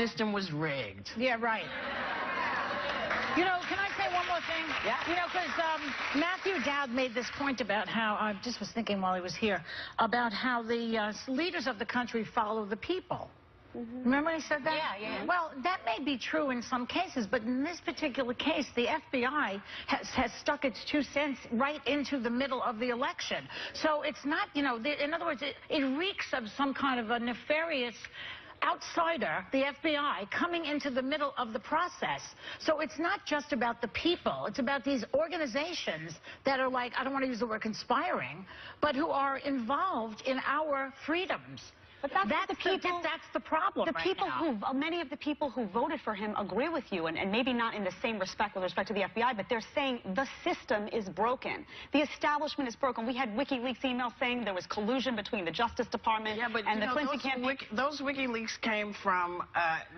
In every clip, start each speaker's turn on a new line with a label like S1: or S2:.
S1: system was rigged.
S2: Yeah, right. You know, can I say one more thing?
S1: Yeah.
S2: You know, because Matthew Dowd made this point about how, I just was thinking while he was here, about how the leaders of the country follow the people. Mm-hmm. Remember when he said that?
S3: Yeah, yeah.
S2: Well, that may be true in some cases, but in this particular case, the FBI has stuck its 2 cents right into the middle of the election. So it's not, you know, in other words, it reeks of some kind of a nefarious outsider, the FBI, coming into the middle of the process. So it's not just about the people. It's about these organizations that are like, I don't want to use the word conspiring, but who are involved in our freedoms.
S3: But that's
S2: the problem.
S3: The people many of the people who voted for him agree with you, and maybe not in the same respect with respect to the FBI, but they're saying the system is broken. The establishment is broken. We had WikiLeaks emails saying there was collusion between the Justice Department and the Clinton campaign.
S1: Those WikiLeaks came from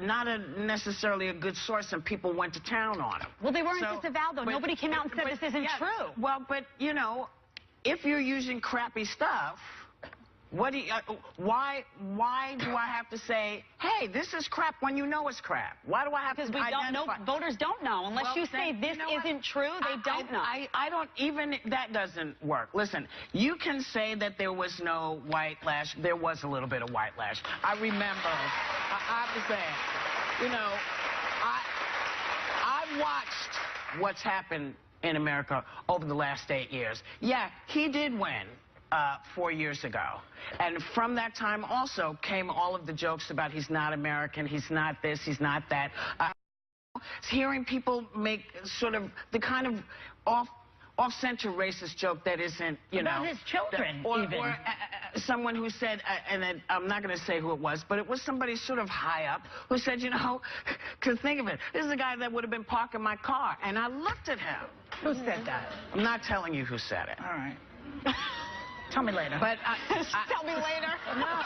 S1: not necessarily a good source, and people went to town on them.
S3: Well, they weren't disavowed, though. Nobody came out and said this isn't true.
S1: Well, but, you know, if you're using crappy stuff, what do you, why do I have to say, hey, this is crap when you know it's crap? Why do I have to identify?
S3: Because we don't know. Voters don't know. Unless you say this isn't true, they don't know.
S1: I don't even, that doesn't work. Listen, you can say that there was no white lash. There was a little bit of white lash. I remember, I have to say, you know, I've watched what's happened in America over the last 8 years. Yeah, he did win 4 years ago. And from that time also came all of the jokes about he's not American, he's not this, he's not that. Hearing people make sort of the kind of off-center racist joke that isn't, you know.
S2: About his children,
S1: or someone who said, and I'm not going to say who it was, but it was somebody sort of high up who said, you know, because think of it, this is a guy that would have been parking my car. And I looked at him.
S2: Who said that?
S1: I'm not telling you who said it.
S2: All right. Tell me later.
S1: But
S3: tell me later.
S1: No,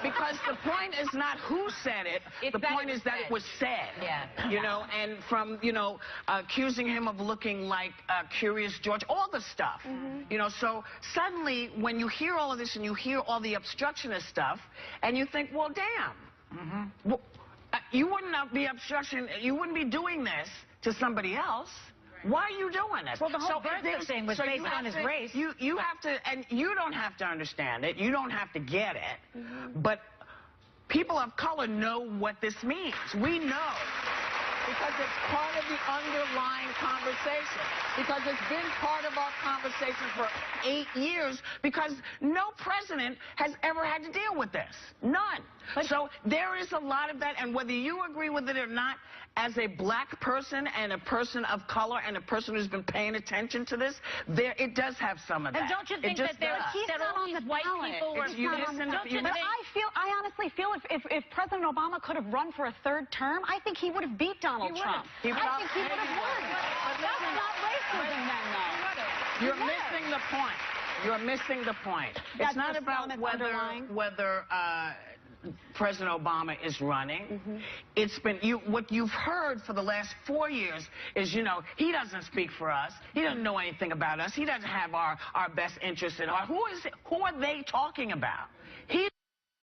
S1: because the point is not who said it. The point is that it was said.
S3: Yeah.
S1: You know, and from, you know, accusing him of looking like Curious George, all the stuff. Mm-hmm. You know, so suddenly when you hear all of this and you hear all the obstructionist stuff, and you think, well, damn. Mm-hmm. Well, you wouldn't be you wouldn't be doing this to somebody else. Why are you doing this?
S2: Well, the whole Goldberg thing was based on his race.
S1: You have to, and you don't have to understand it. You don't have to get it. Mm-hmm. But people of color know what this means. We know. Because it's part of the underlying conversation. Because it's been part of our conversation for 8 years. Because no president has ever had to deal with this. None. So there is a lot of that. And whether you agree with it or not, as a black person and a person of color and a person who's been paying attention to this, it does have some of that.
S2: And don't you think that all these white people were...
S3: I honestly feel if President Obama could have run for a 3rd term, I think he would have beat Donald Trump. I think he would have won. That's not racism then, though.
S1: You're missing the point. You're missing the point. It's not about whether President Obama is running. Mm-hmm. It's been what you've heard for the last 4 years is, you know, he doesn't speak for us. He doesn't know anything about us. He doesn't have our best interests in heart. Who are they talking about? He